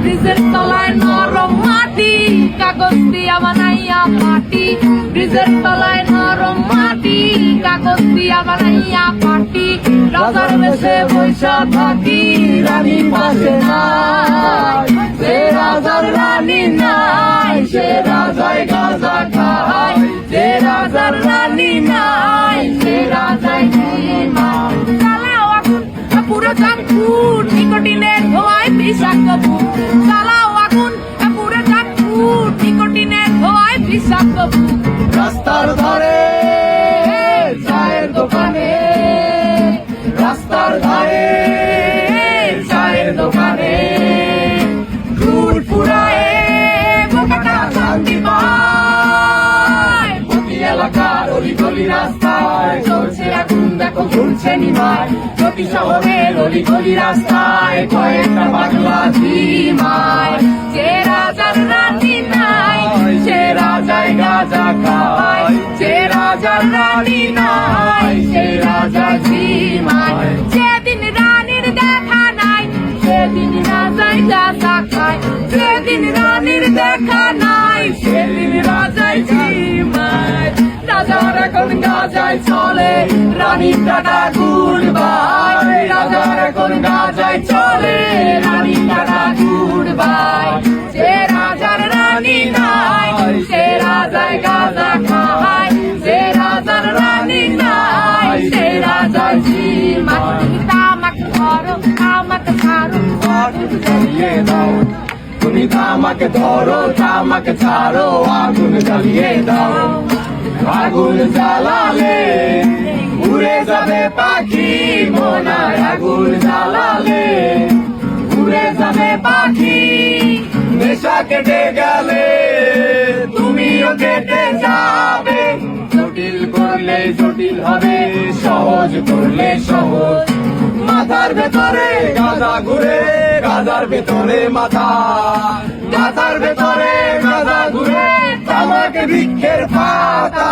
ব্রিজের তলায় নরম মাটি, কাগজ দিয়া বানাইয়া পাটি। ব্রিজের তলায় নরম মাটি, কাগজ দিয়া বানাইয়া পাটি। রাজার বেশে বৈশা থাকি, রানী পাশে নাই। সে রাজার রানী নাই, সে রাজায় গাঁজা খায়। যে রাজার রানী নাই, সে রাজায় ঘুমায়। চালাও আগুন পুরো চাঁদপুর, নিকোটিনের ধোঁয়ায় বিষাক্ত বুক। চালাও আগুন পুরো চাঁদপুর, নিকোটিনের ধোঁয়ায় বিষাক্ত বুক। রাস্তার ধারে চায়ের দোকানে, রাস্তার ধারে চায়ের দোকানে ঘুর ফুরায় বোকাটা শান্তি পায়। প্রতি এলাকার অলি গলি রাস্তায় চলছে আগুন, দেখো ঝুলছে নিমায়। প্রতি শহরের অলি গলি রাস্তায় কয়েকটা পাগলা ঝিমায়। যে রাজার রানী নাই, সে রাজায় গাঁজা খায়। যে রাজার রানী নাই, সে রাজা ঝিমায়। যেদিন রানীর দেখা নাই, সেদিন রাজায় গাঁজা খায়। যেদিন রানীর দেখা নাই, সেদিন রাজায় ঝিমায়। রাজার এখন গাঁজায় চলে, রানীর টাটা গুড বাই। রাজার এখন গাঁজায় চলে, রানীর টাটা গুড বাই। যে রাজার রানী নাই, সে রাজায় গাঁজা খায়। যে রাজার রানী নাই, সে রাজায় ঝিমায়। তামাক ধরো, তামাক ছাড়ো, আগুন জ্বালিয়ে দাও। তুমি তামাক ধরো, তামাক ছাড়ো, আগুন জ্বালিয়ে দাও। আগুন জ্বালালে উড়ে যাবে পাখি মনায়। আগুন জ্বালালে উড়ে যাবে পাখি। নেশা কেটে গেলে তুমিও কেটে যাবে। জটিল করলে জটিল হবে, সহজ করলে সহজ। মাথার ভেতরে গাঁজা ঘুরে, গাঁজার ভেতরে মাথা। মাথার ভেতরে গাঁজা ঘুরে, তামাক বৃক্ষের পাতা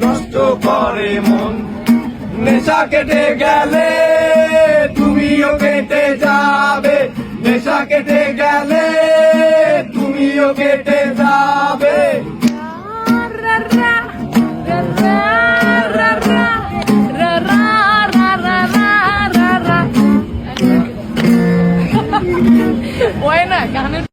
নষ্ট করে মন। নেশা কেটে গেলে তুমিও কেটে যাবে। নেশা কেটে গেলে তুমিও কেটে